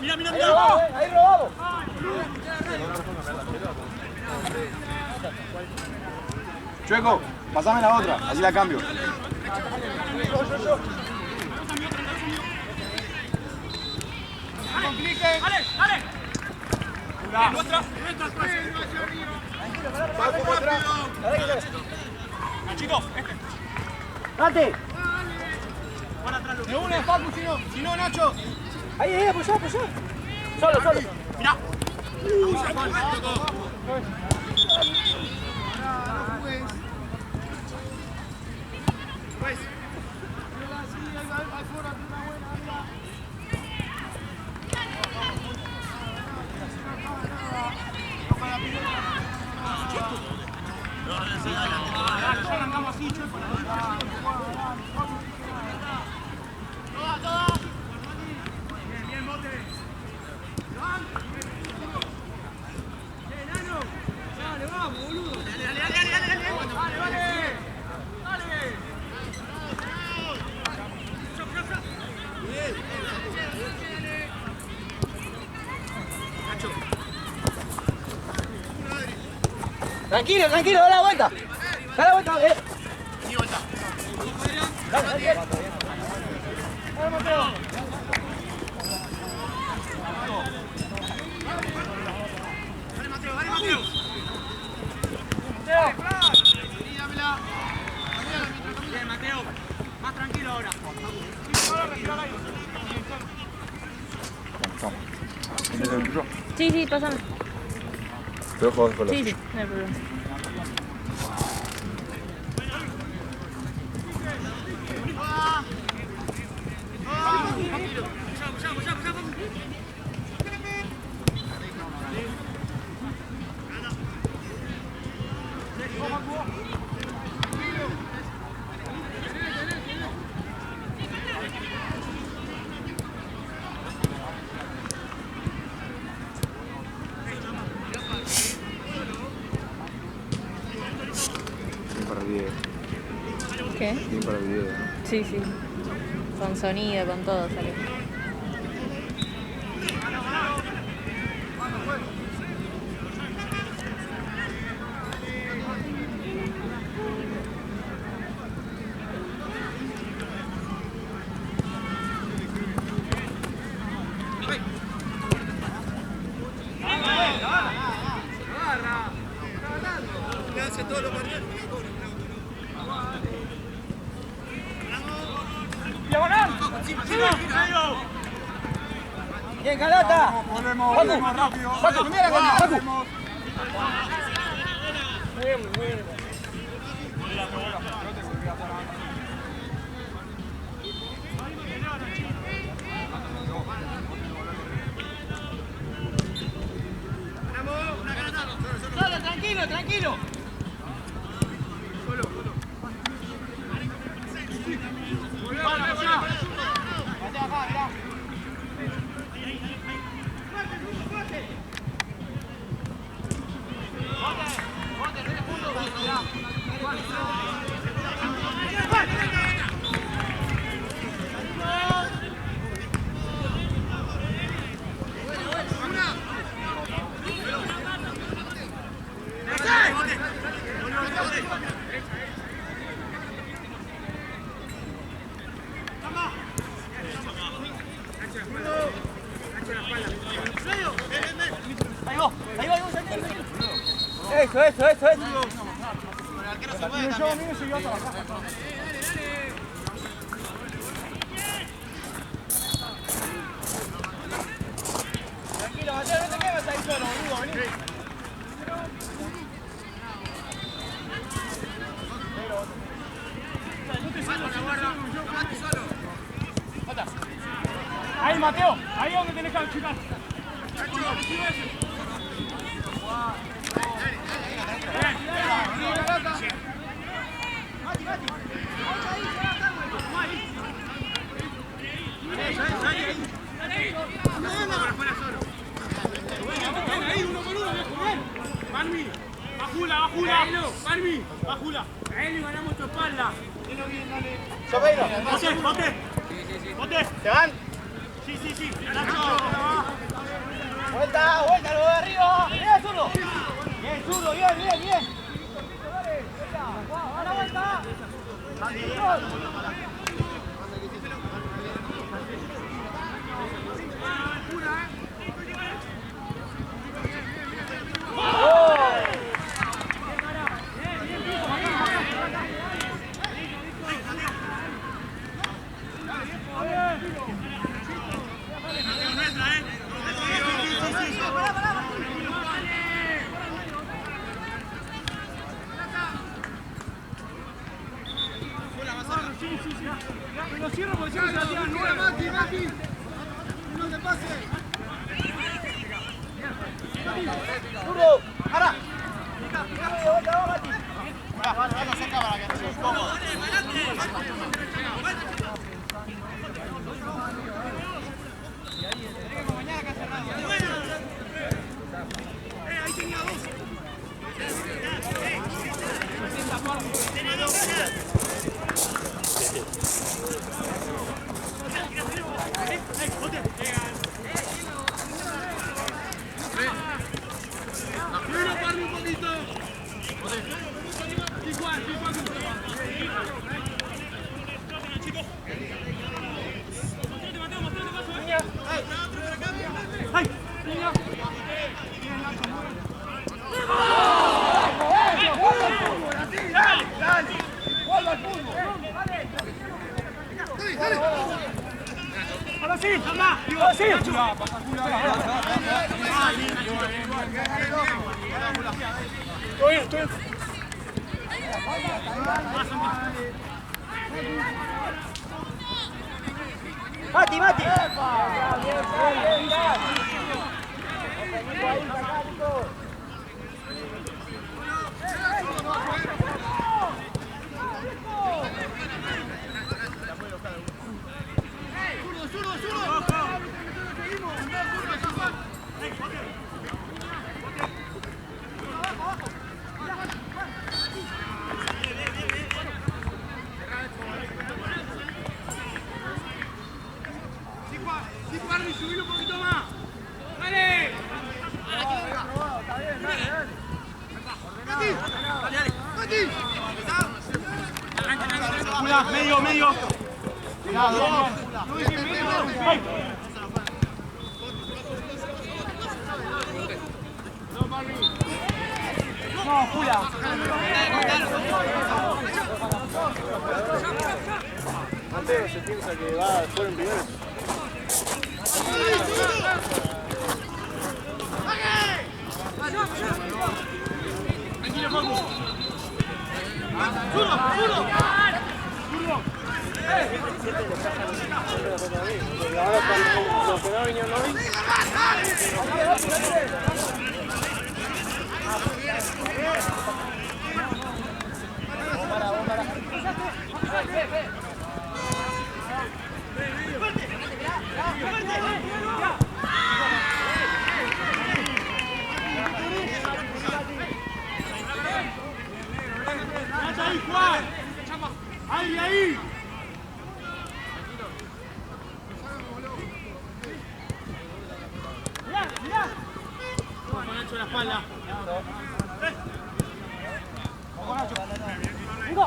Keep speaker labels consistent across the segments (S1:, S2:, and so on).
S1: Mira. Ahí robado.
S2: Chueco, pasame la otra, así la cambio.
S1: Dale. Nachito, ¡date! De una, Facu, si no, Nacho. Ahí, apoyá. Solo. Mirá. Arrancamos así, Chueco. Toda. Bien, bote. Nano. Dale, vamos, boludo. Dale. Nacho. Tranquilo, da la vuelta. Ni vuelta. Dale. Dale, Mateo. Bien, Mateo. Más tranquilo ahora.
S2: ¿Tienes el tuyo?
S3: Sí, pásame.
S2: Te dejo con la
S3: Sí,
S2: tuya.
S3: no hay problema.
S2: Bien para el video.
S3: ¿Qué?
S2: Bien para el video.
S3: Sí. Con sonido, con todo sale.
S1: Bien, Calata.
S2: Volvemos rápido.
S1: Facu, mira la Facu. Muy bien. Solo, tranquilo. Ahí va, Eso. El arquero se puede también. Tranquilo, Mateo, no te quedes ahí solo, boludo, vení. Ahí, Mateo, ahí es donde tenés que achicar. Ahí, uno por uno, Marmi, bajula. Marmi, bajula. A él le ganamos tu espalda. Sobeiro. Bote.
S2: ¿Se van?
S1: Sí.
S2: Vuelta, lo de arriba. Bien, zurdo. Bien, zurdo, bien. ¡A la vuelta!
S1: Lo cierro porque siempre se la tiran nueva.
S2: Mati. No te pase. Zurdo, para.
S1: Ahí tenía dos. Un poquito. Igual. ¡Ay! ¡Dale! ¡Vuelve al fútbol! ¡Dale! ¡Ahora sí! ¡Ahora sí! Estoy bien.
S2: Mati.
S1: Subir un poquito más. ¡Dale! Medio.
S2: No, Jula. Mateo se piensa que va a fuera en primero.
S1: Tranquilo, Facu.
S2: Ahora para los que no vinieron hoy.
S1: ¡Ahí, Juan! ¡Ahí! ¡Mirá! Con Nacho en la espalda.
S2: Vamos, Nacho. Nico.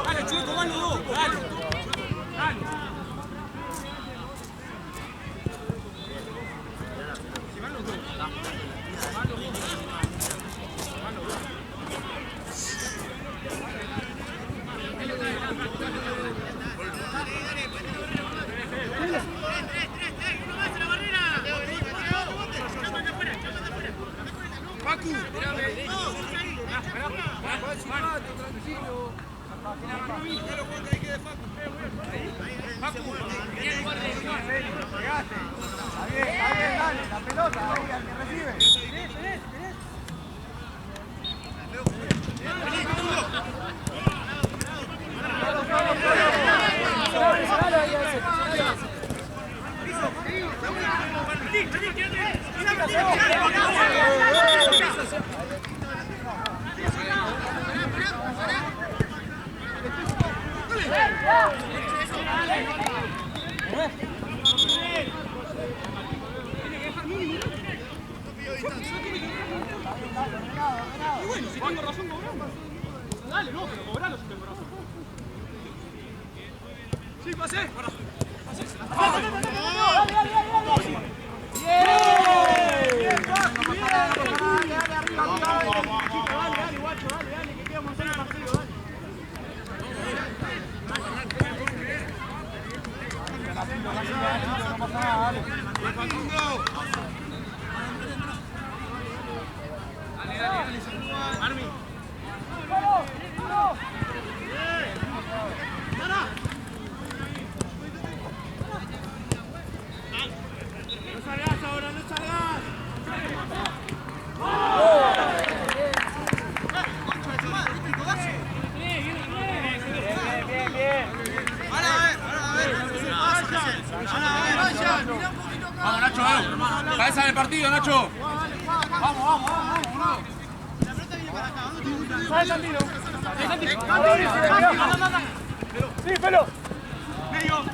S1: Dale, Chueco, van los dos. Dale. Si van los dos. Y bueno, si tengo razón, cobramos. Dale, no, pero cobralo si tengo razón. Sí, pasé. Armi. No salgas ahora, no salgas.
S4: Vamos, Nacho, vamos. Cabeza del partido, Nacho.
S2: Sí, pelo.
S1: Medio.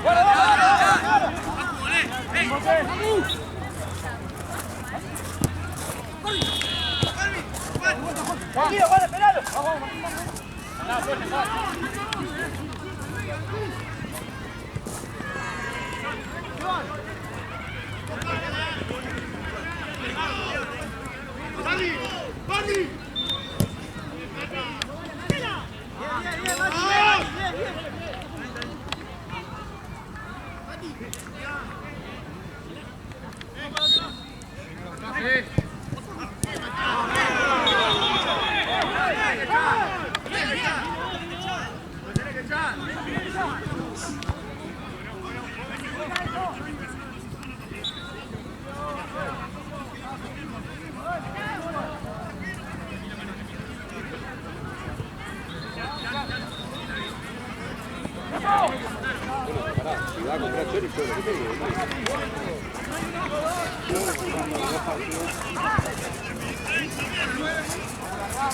S1: Vale, ahora a ver. Nacho,
S2: Guarda, esperalo.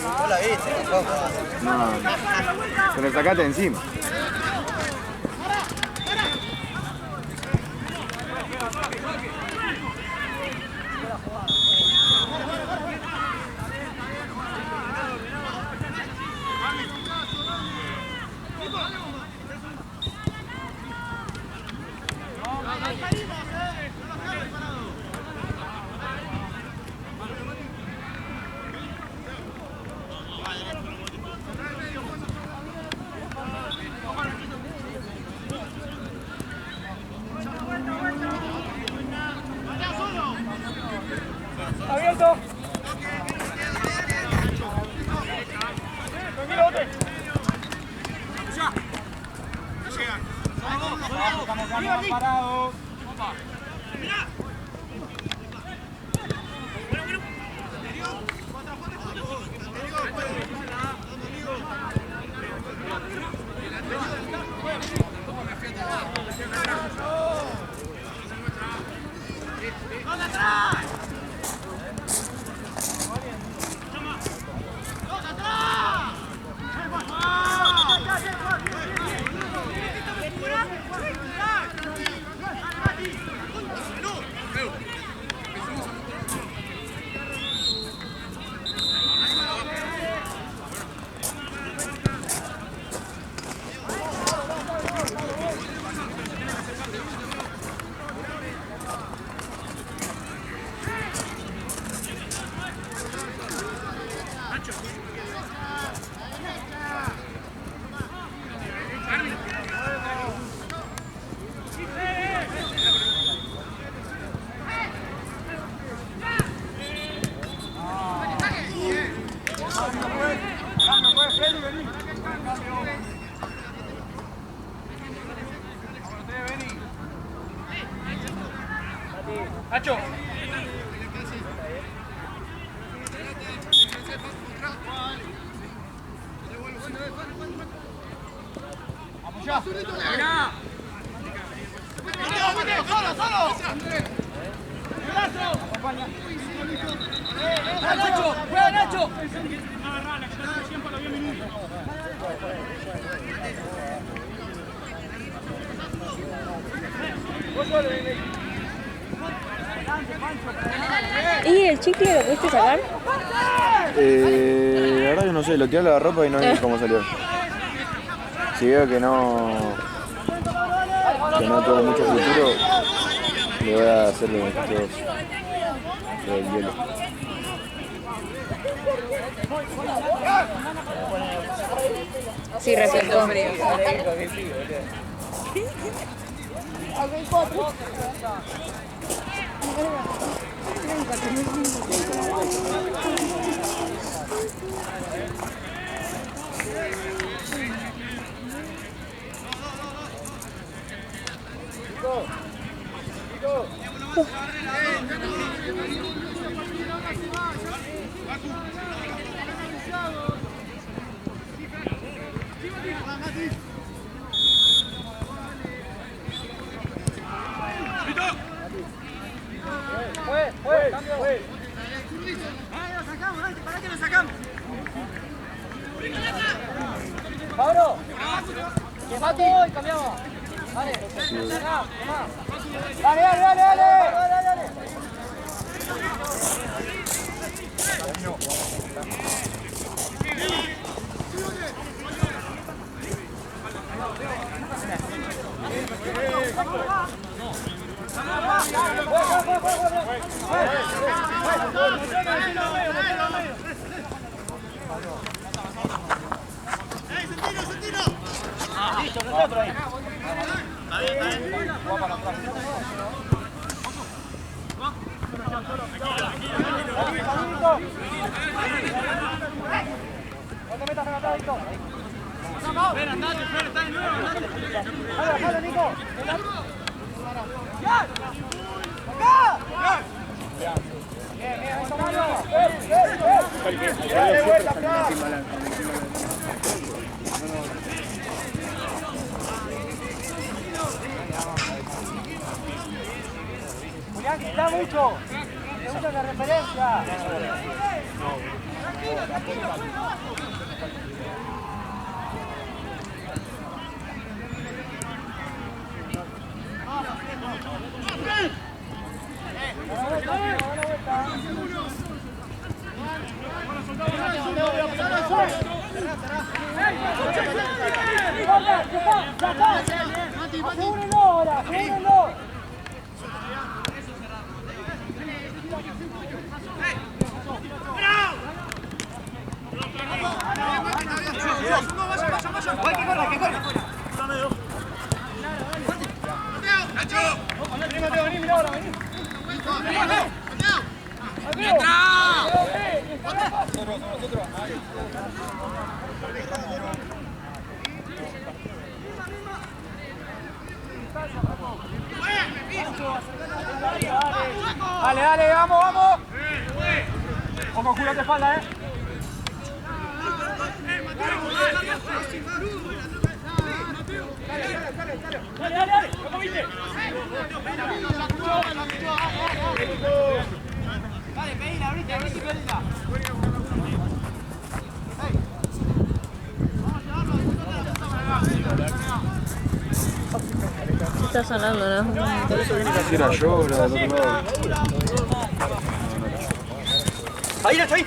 S5: No la viste tampoco.
S6: No, te le sacaste encima.
S2: Abierto. Tranquilo, bote. Estamos parados. Nacho. Vamos ya. ¡Nacho! ¡Juega Nacho!
S3: ¿Y el chicle lo pudiste sacar?
S6: La verdad que no sé, lo tiré a la ropa y no vi cómo salió. Si veo que no tuvo mucho futuro, le voy a hacer los castigos del hielo.
S3: Sí, refrescó.
S2: ¿Para qué lo sacamos? Pablo, que mato y cambiamos. Dale, dale. Listo, nosotros ahí. No te metas rematadito.
S1: Fer, andate, Fer, está de nuevo, andate.
S2: Jala, Nico. ¡Ya! ¡Acá! Bien, eso, Mario. Dale vuelta, Fran. Julián, grita mucho. Me gusta la referencia. ¡Apúrenlo ahora! ¡Apúrenlo! ¡Que corra! Mateo, vení, mira ahora, vení. Dale, vamos. Ojo, culo de espalda, Dale, ¿cómo viste? Dale, pedila, ahorita, pedila.
S3: Está sonando, ¿no?
S6: Por eso viene casi era yo, era del otro lado.
S2: Ahí, Nacho, ahí.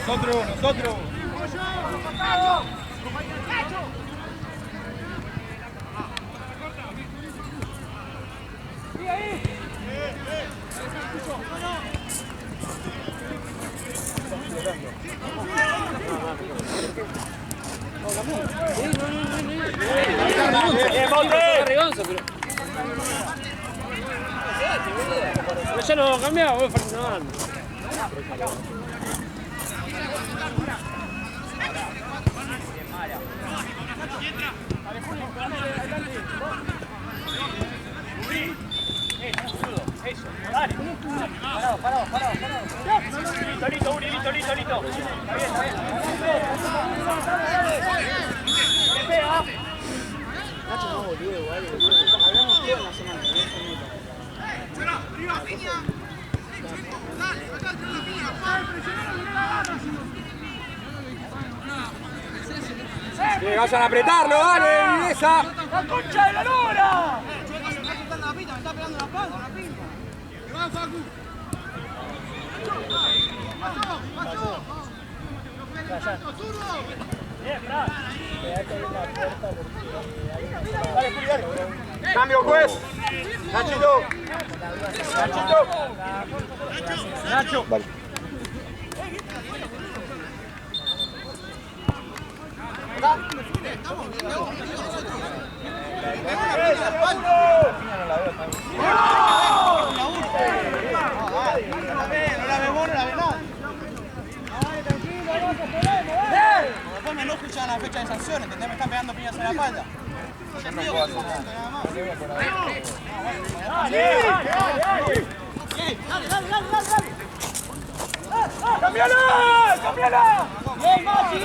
S2: Nosotros.
S1: Ya no cambiado, voy Fernando.
S2: Eso, dale. Parado. Listo, Uri, listo. Está bien. ¿Qué pega?
S5: Nacho no volvió igual, hablamos todo en la semana.
S2: Que vayan a apretarlo, dale, esa. ¡La concha de la lora!
S1: Me está pegando la pata, la pinta.
S2: Bien, Fran. Cambio, juez. Nachito. Nacho.
S6: Vale.
S5: No la vemos nada. Después me enojo ya en la fecha de sanciones, ¿entendés? Me están pegando piñas en la espalda. Yo no puedo hacer nada.
S2: ¡Cámbiala! ¡Bien, Maxi!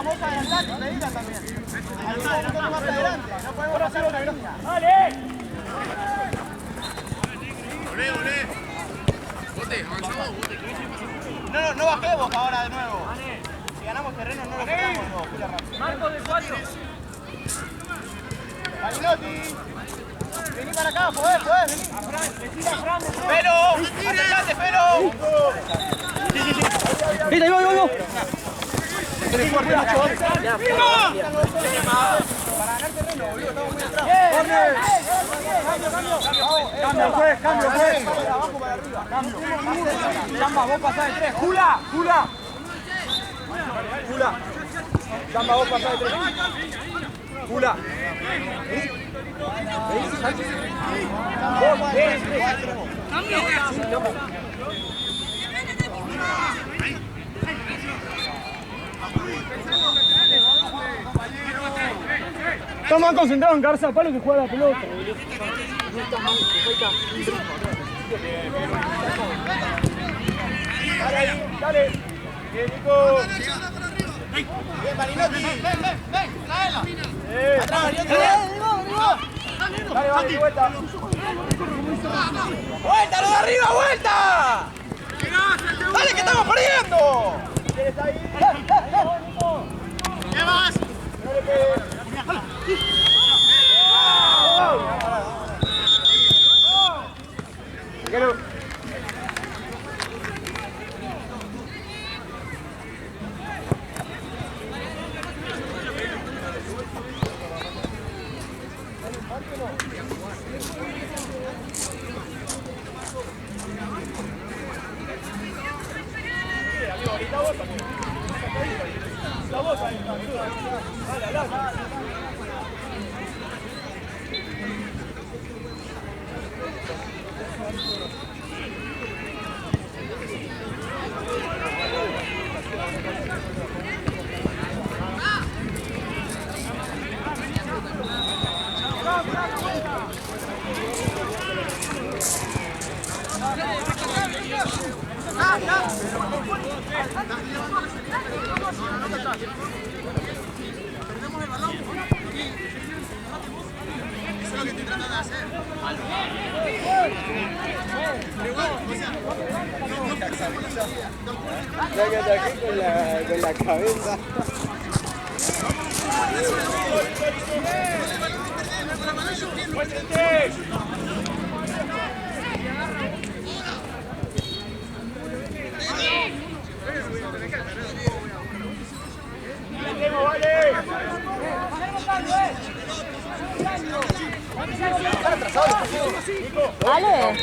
S5: Vos adelantate, pedita también. Adelante, más adelante. No podemos pasar una línea.
S2: ¡Dale!
S5: No bajemos ahora de nuevo. Si ganamos terreno, no lo quedamos.
S2: Marco de 4.
S5: Marinotti. Vení para acá, podés, vení. Pero, adelante, pero.
S2: Ahí voy.
S5: Tenés fuerte, Nacho.
S2: Para ganar terreno, boludo, estamos muy atrás. Cambio, juez. Abajo para arriba. Cambio. Chamba, vos pasás de 3. Jula. Chamba, vos pasás de 3. Jula. Está más concentrado en Garza Palo que juega la pelota. Dale. Bien, Nico.
S5: Bien, Marinotti. Ven, traela. Atrás, Marinotti.
S2: Dale, vuelta.
S5: ¡Vuelta, lo de arriba, vuelta! ¡Dale, que estamos perdiendo!
S2: ¿Quién está ahí?
S1: ¿Qué vas?
S2: No le pegues.
S6: Con la cabeza.
S3: Ale,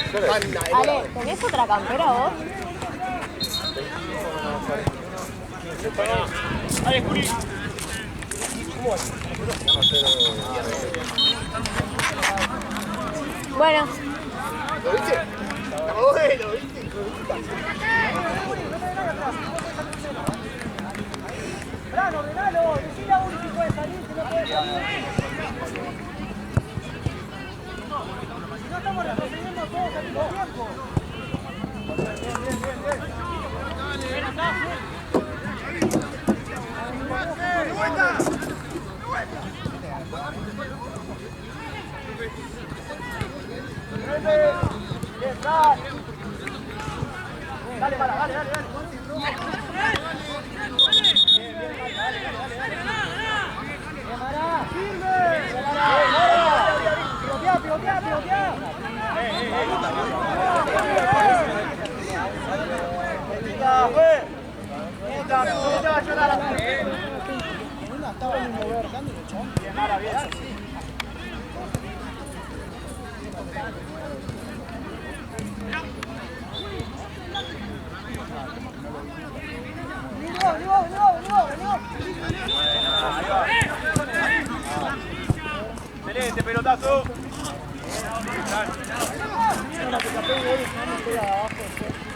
S3: ¿tenés otra campera vos?
S2: Dale, Juli.
S3: Bueno.
S2: ¿Lo viste? Está bueno, ¿viste? Brano, Renalo, decile a Uri si puede salir, si no puede salir. Si no estamos retrocediendo todos al mismo tiempo. Bien acá, dale, para, dale. Pivotea. Excelente pelotazo.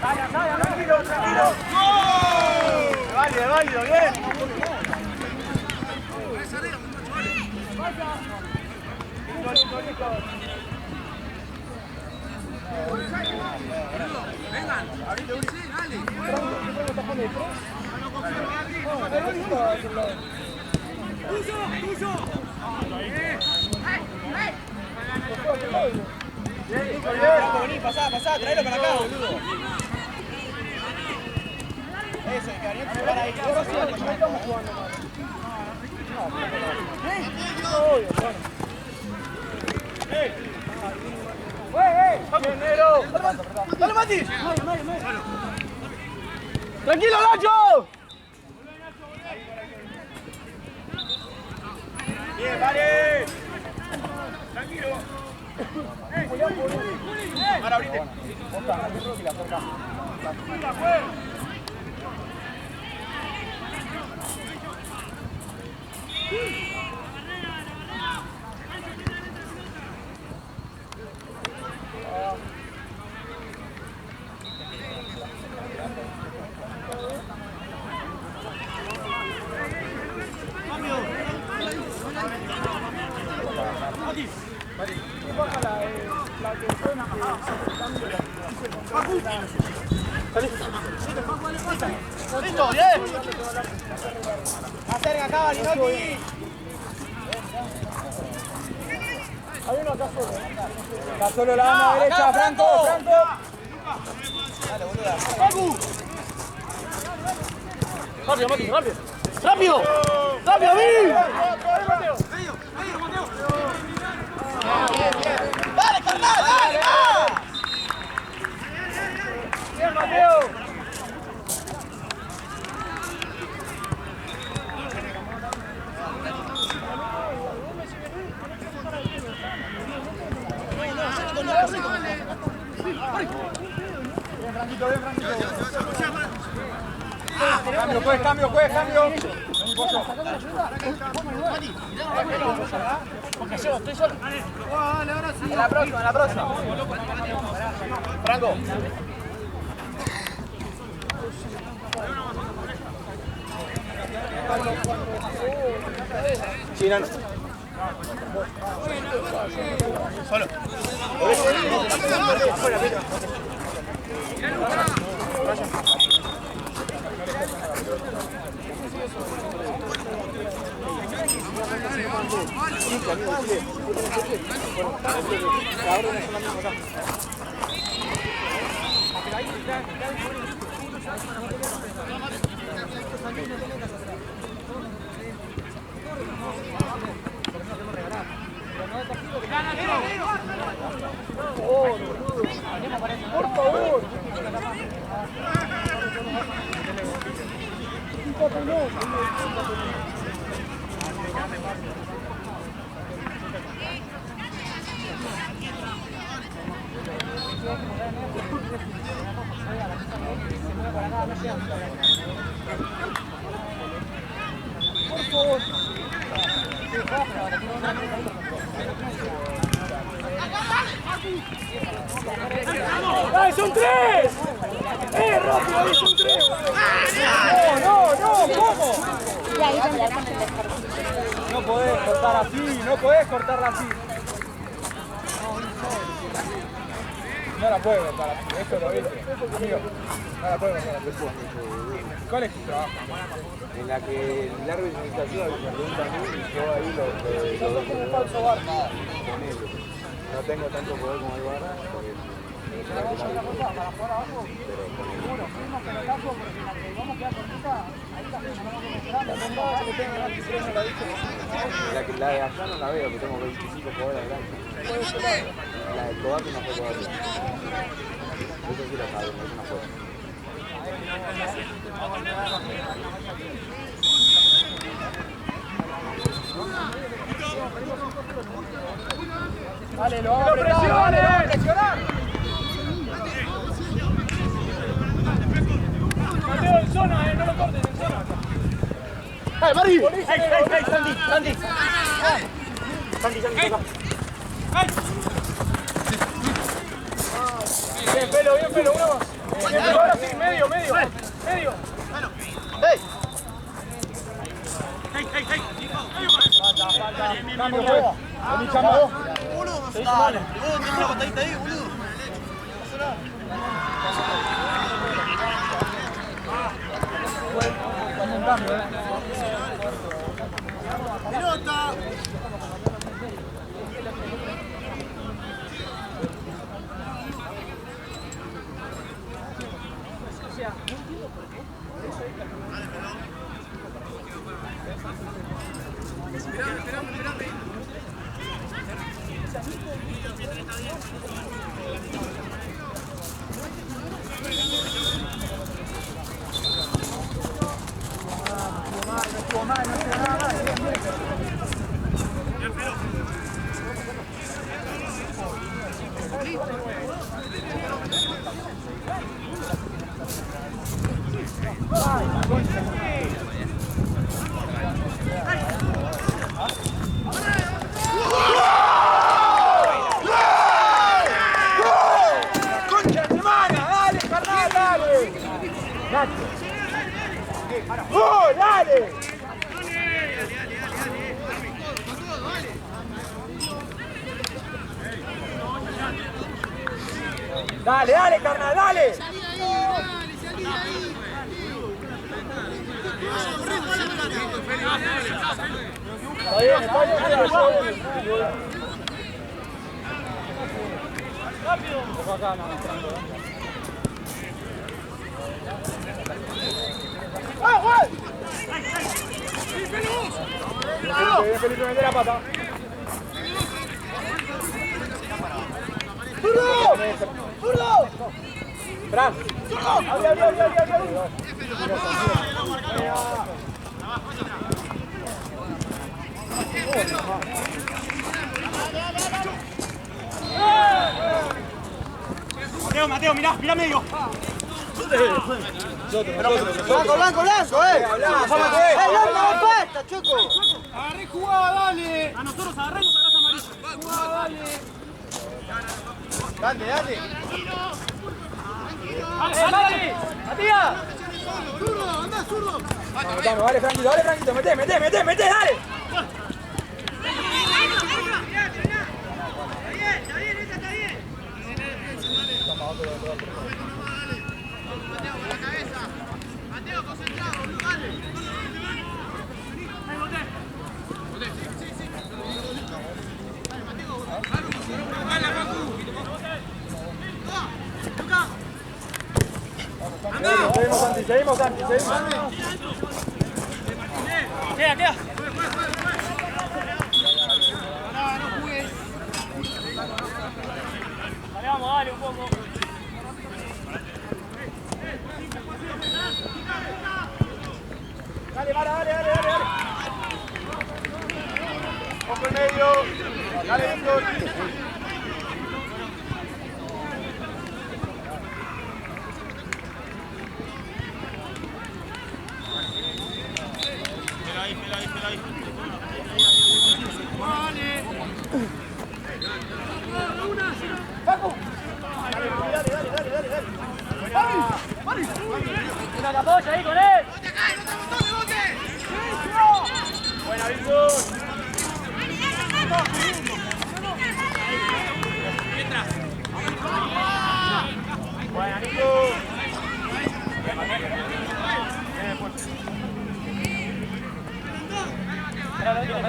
S2: Salga, tranquilo. Válido, bien. Listo.
S4: Vengan, abrite, sí, dale.
S1: ¡Tuyo!
S5: Vení, pasá, traelo para acá, boludo. Eso, que quedaría que jugar ahí.
S2: Estamos jugando mal. ¡Bien, Nero! ¡Dale, Mati! ¡Tranquilo, Nacho! Bien, vale. Tranquilo. Ahora abrite. ¡Listo! ¡Bien! Acerca acá, Balinotti. Hay uno acá solo. Acá solo la mano derecha, Franco. Dale, boluda. Rápido, Mati, rápido. ¡Rápido! ¡Vini! ¡Dale, carnal! ¡Dale! ¡Bien, Mateo! Bien, Franquito. Cambio. Porque yo estoy solo. Dale, ahora sí. En la próxima. Franco. Chirano. Solo. Afuera, Pedro. Por favor. Por favor. ¡Ay, son 3! ¡Rápido! ¡Ahí son 3! ¡No! ¿Cómo? No podés cortar así, no podés cortarla así. No la puedo cortar así, eso lo viste. Amigo, no la puedo cortar así. ¿Cuál es tu trabajo?
S6: En la que el árbitro me pregunta a mí y yo ahí lo doy
S2: como un falso bar.
S6: Con ellos. No tengo tanto poder como el bar,
S2: Para jugar abajo, seguro, fuimos pelotazo porque en la que vamos a quedar cortita, ahí la gente no vamos a entrar. La bomba que tengo la que no la dije.
S6: la de allá no la veo, que tengo 25 jugadores adelante. La del Cobarde no fue todavía. Eso sí lo sabe, no es una cosa.
S2: Dale, lo vamos a apretar, dale, lo vamos a presionar. Mateo en zona, no lo cortes en zona. ¡Ay, Mari! ¡Ey, Sandy! Sandy, toca. Bien, pelo, uno más. Bien, pelo, ahora sí, medio. ¡Ey! Falta. Cambio, vení, chamo.
S5: Boludo, dale. Vos tenés una patadita ahí, boludo. No pasa nada.
S2: Un cambio,
S5: ¡Pelota!
S2: Dale, carnal, dale. Está bien. Rápido. Acá, no, Felipe, mete la pata. ¡Zurdo! ¡Fran! ¡Abri!
S1: Mateo, mirá medio.
S5: Blanco, ¡Blanco, falta, Choco!
S2: ¡Agarré jugada, dale!
S1: A nosotros agarremos a la amarilla.
S2: ¡Jugada, dale! ¡Dale! ¡Matías!
S5: ¡Zurdo!
S2: Vamos, dale, Franquito, mete, dale.
S5: Mateo, concentrado, dale.
S2: Seguimos, Santi.
S1: Queda. Dale, un poco.
S2: Dale. Ojo en medio. Dale, Víctor. Dale, apoya ahí con él.
S5: Buena, Virtud. Buena, Nico.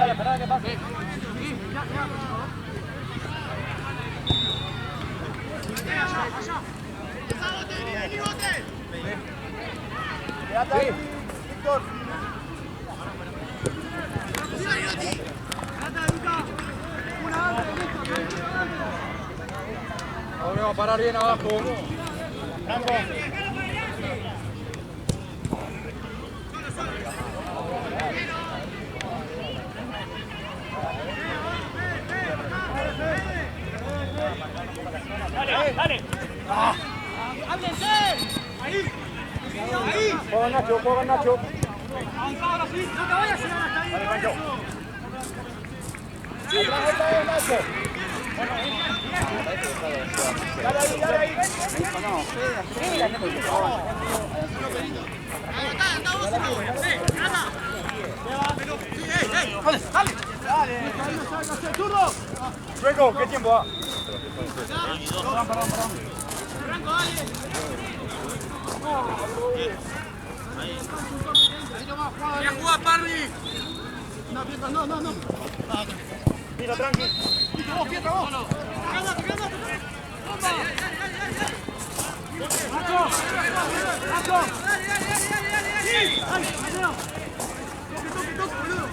S2: Esperá que pase.
S5: Quédate ahí, Víctor.
S6: Vamos a parar bien abajo.
S5: Franco.
S2: Dale. ¡Háblense! Ahí.
S6: Juega Nacho, juega Nacho.
S2: Avanzá ahora sí. No te vayas a llegar hasta ahí.
S5: Dale, Pancho.
S2: Sí,
S5: Nacho. Dale ahí. Dale.
S6: Luego, ¿qué tiempo va?
S5: Perdón.
S2: Franco, dale.
S1: ¡Ya juega, Parry!
S2: No.
S5: Tiro, tranqui.
S2: Vos. Nacho. Sí. Ay, Mateo. Toque, boludo.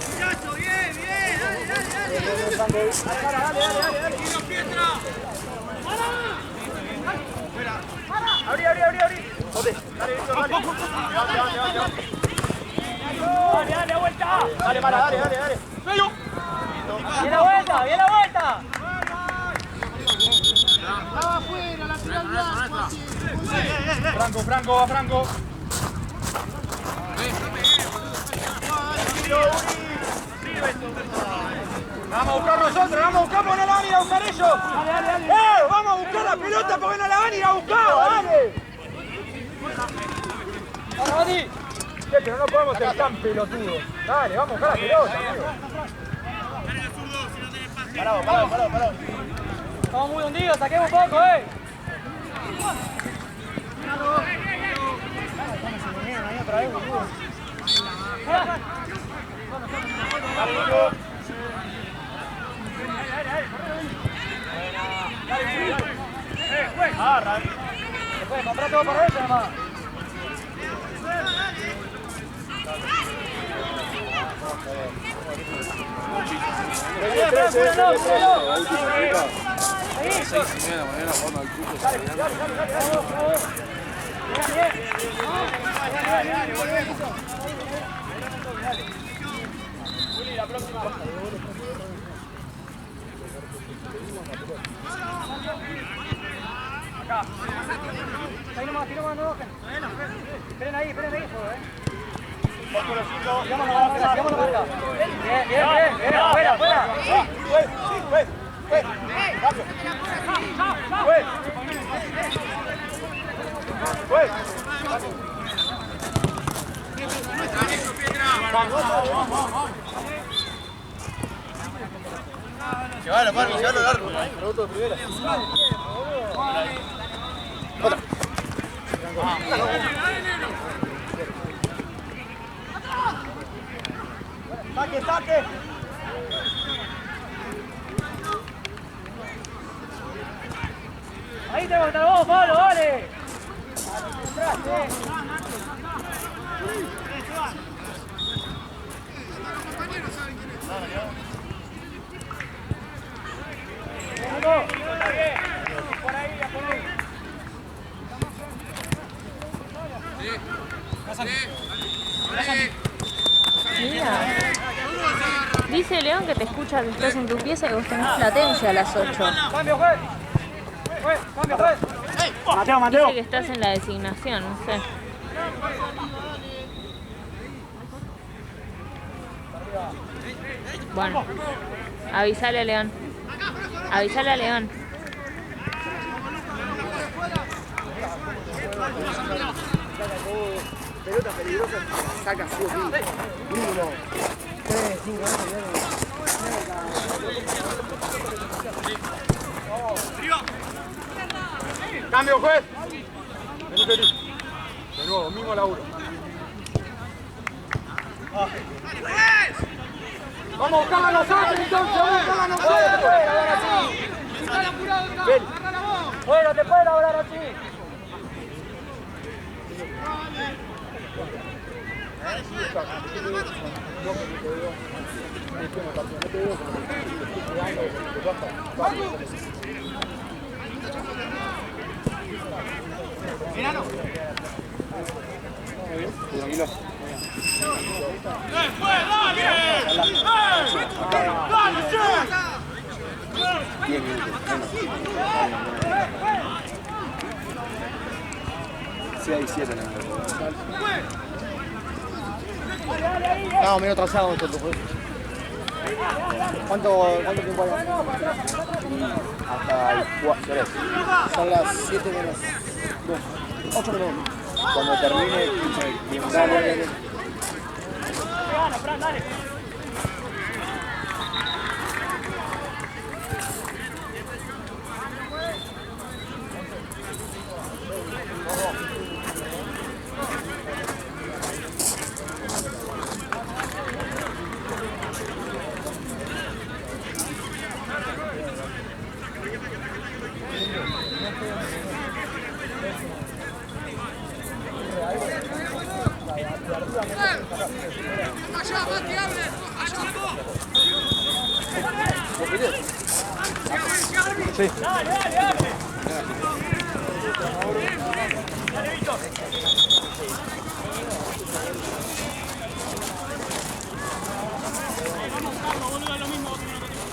S2: Muchacho, bien. Dale. Tiro, Pietra.
S5: Abrí. Joder. Dale, Víctor, dale.
S2: Dale, vuelta.
S5: Dale, Mara, dale.
S2: Viene la vuelta. Estaba afuera, lateral blanco.
S6: Franco, va Franco. Vamos a buscar nosotros, vamos a buscar porque no la van a ir a buscar ellos.
S2: Dale.
S6: Vamos a buscar la pelota porque no la van a ir a buscar, dale. Vamos, Mati. Pero no podemos ser tan pelotudos. Dale, vamos a buscar la pelota, amigo.
S5: Parado.
S2: Estamos muy hundidos, saquemos un poco,
S5: Dale, Nico. Agarra.
S2: Después, comprá todo para eso nomás. Acá. Ahí nomás, tiro más, no bajen. Esperen ahí, Sigamos la marca. Bien, afuera.
S5: Llévalo, Parmi, llévalo largo. Saque.
S2: Ahí tenemos que estar vos, Pablo, dale.
S3: Mira. Dice León que te escucha que estás en tu pieza y vos tenés latencia a las 8.
S2: Cambio, juez. Mateo.
S3: Dice que estás en la designación, no sé. Bueno, avisale a León. Avísale a León.
S6: Pelota peligrosa, saca sí o sí. 1, 3, 5
S2: Cambio, juez. Vení, feliz. De nuevo, mismo laburo. Vamos, cámara, saca entonces, cámara, no puede elaborar así. Están apurados, agarra la voz. Bueno, te puede elaborar así.
S6: Sí, hay 7 en el no, medio atrasado nosotros. ¿Cuánto tiempo hay? Hasta el 3. Son las 7 menos 2. 8 menos 1. Cuando termine, dale. Fran, dale. Sí. Dale, dale, dale. Dale, Víctor. Vamos, Carlos, boludo, es lo mismo.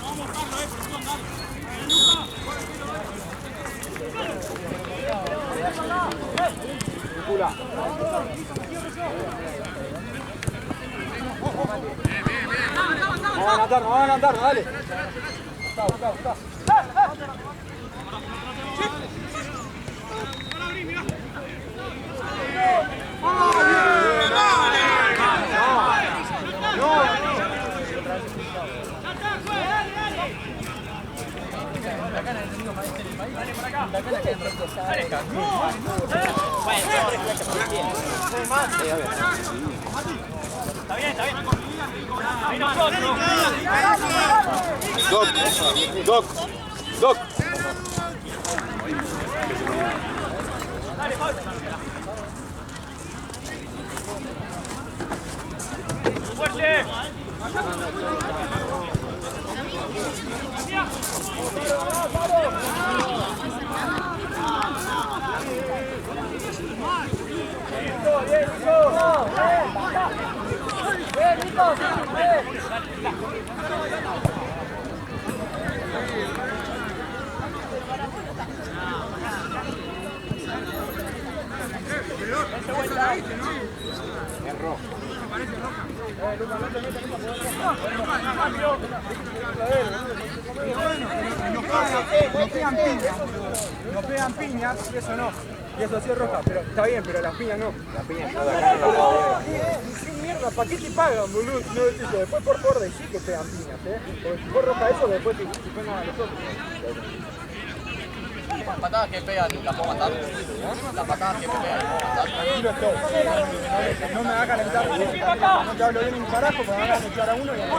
S6: Vamos, Carlos, presión, dale. Lucas. Vamos a adelantarnos, dale. Está. Está bien. Ahí nosotros. Doc.
S2: Dale, Pablo. Fuerte. Nos pegan piñas, eso no. Y eso sí es roja, pero está bien, pero las piñas no.
S6: Las piñas no, acá no las puedo ver.
S2: ¿Qué mierda? ¿Para qué te pagan, boludo? No decís, después por favor decís que pegan piñas, Porque si fue roja eso, después te pegan a los otros.
S5: Las patadas que pegan, ¿las puedo matar? Las patadas que pegan, ¿las puedo matar?
S2: Tranquilo estoy. No me va a calentar. No te hablo bien un carajo, porque me van a echar a uno y a uno.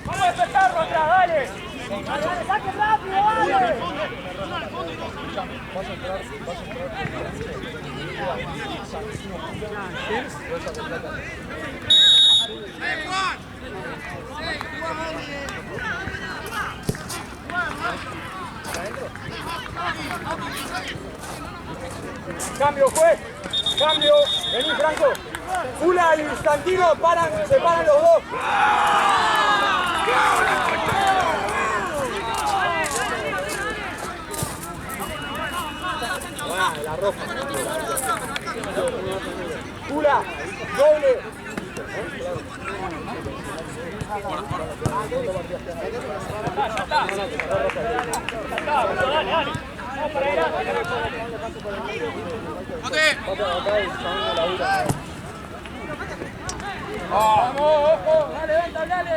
S2: ¡Vamos a despertarlo atrás, dale! ¡Dale, saque rápido, dale! Vas a entrar. Cambio, juez. Cambio. Vení, Franco. Fula y Santino se paran los dos.
S6: roja. Pula, doble.
S2: Vamos, ojo, dale, vente, dale.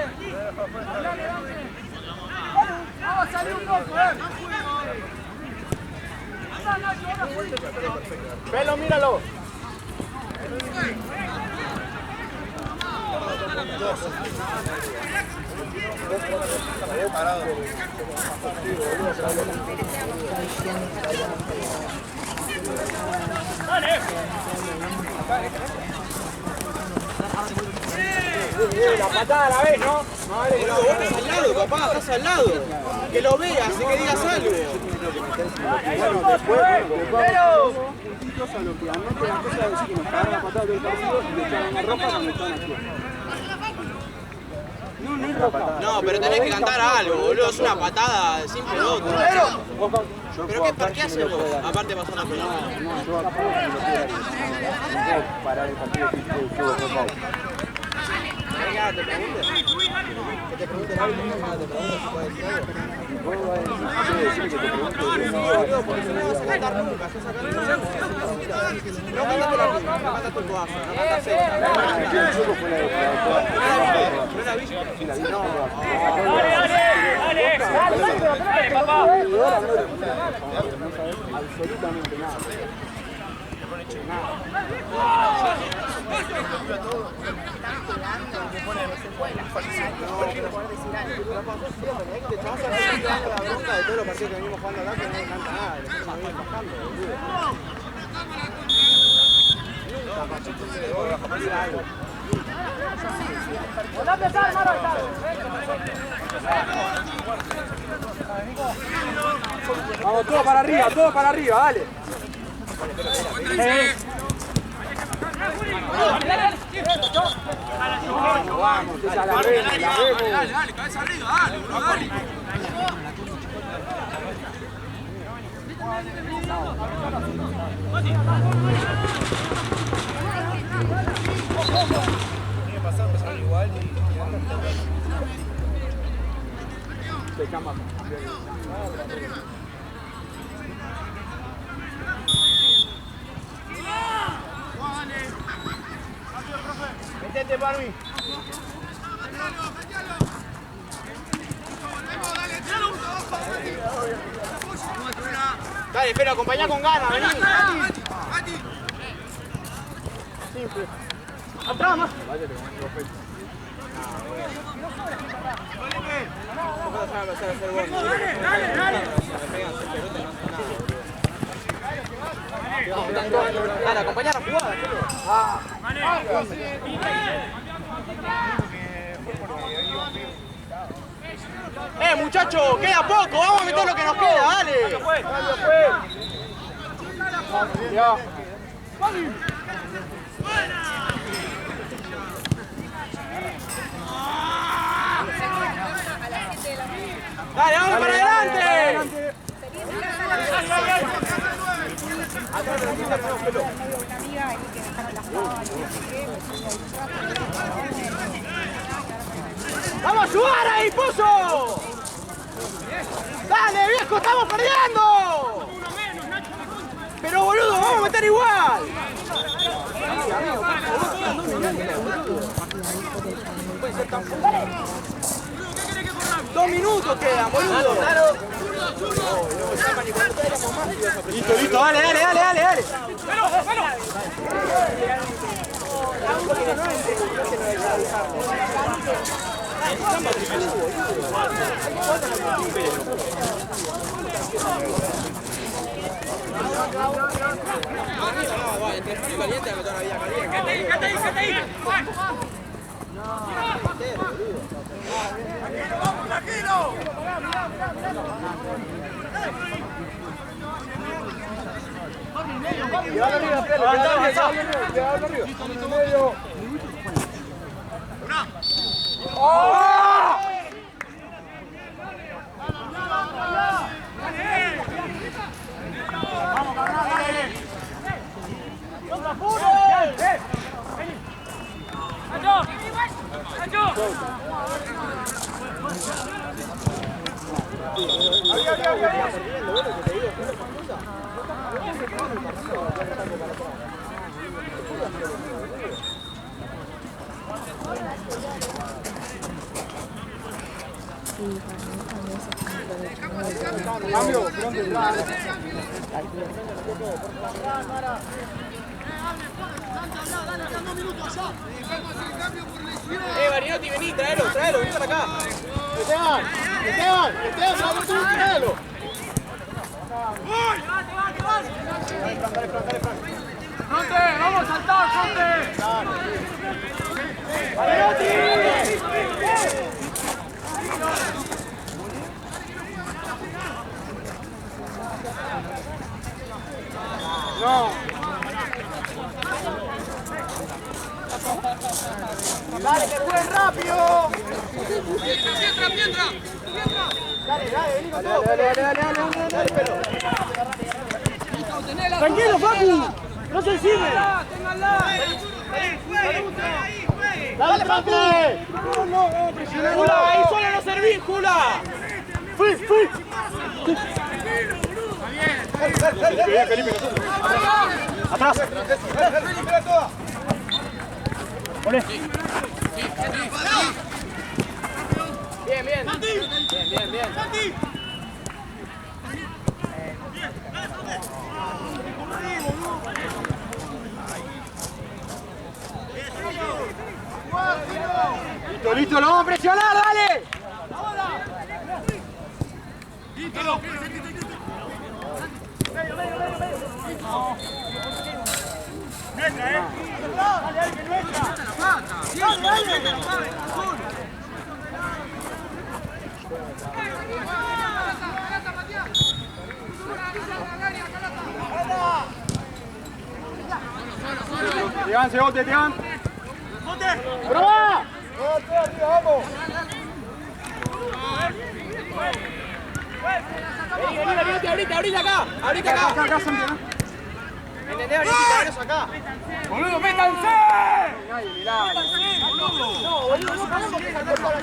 S2: Vamos a salir un poco,
S6: Velo, míralo. La patada a la vez, ¿no?
S5: Boludo, vos estás al lado, papá, estás al lado. Que lo veas y que digas algo.
S6: Bueno, después puntitos a lo que anote las cosas de decir que nos cagaron la patada del partido y le echaron la ropa cuando estaban aquí. No es ropa.
S5: No, pero tenés que cantar algo, boludo. Es una patada sin pelota. ¿Pero qué haces vos? Aparte pasó una pelota.
S6: No, yo acá no lo quiero. No puedo parar el partido que estuvo tocado.
S5: ¿Qué te preguntes? ¿Que te pregunte el árbitro? ¿Te preguntas si puedes decir algo?
S6: Vos vas a decir que te pregunto.
S5: No, porque no vas a cantar nunca. No cantaste la misma, no cantaste el codazo, no cantaste esa.
S6: El juego fue la de
S5: ¿No la viste?
S6: sí, la vi. No,
S2: dale, papá.
S6: no sabes absolutamente nada.
S5: Te vas a hacer la bronca de todos los partidos que venimos jugando acá que no me canta nada. Le estamos bien bajando, boludo. Nunca, Machito, se le voy a pasar algo.
S2: ¿Dónde está, hermano?
S6: Vamos, todo para arriba, dale. Vamos, esa la vemos,
S4: Dale, cabeza arriba, dale, boludo, dale.
S5: Empezaron igual y...
S6: Metete, Parmi.
S5: Dale, pero acompañá con ganas, vení.
S6: Simple.
S2: Atrás, más.
S5: Dale, acompañá la jugada, muchachos, queda poco, vamos a meter lo que nos queda, dale.
S6: Ya.
S5: Dale, vamos para adelante. ¡Vamos a jugar ahí, Pozo! ¡Dale, viejo, estamos perdiendo! Pero boludo, vamos a meter igual. 2 minutos quedan, boludo. Listo, dale.
S6: Cambio, ¿dónde?
S5: Barinotti, vení, traelo, vení para acá.
S6: Esteban, vamos tú, tráelo.
S1: ¡Fronte! ¡Vamos a saltar, fronte!
S6: No. Dale, que jueguen rápido.
S1: ¡Piedra!
S6: Dale, vení con todo. Dale, pero.
S2: Tranquilo, Facu. No se encime.
S6: Dale, Franque.
S5: Jula, ahí solo no servís, Jula.
S2: Fui.
S6: Felipe, nosotros. Atrás. Olé.
S5: Bien.
S6: Listo, lo vamos a presionar, dale. Tegan. ¡Probá! ¡Vamos!
S5: Vení, ahorita acá.
S6: Acá,
S5: ¿Entendés, Barinotti? Acá.
S1: ¡Boludo, métanse!
S6: Nadie, mirá.
S5: No, boludo, no podemos que saltar para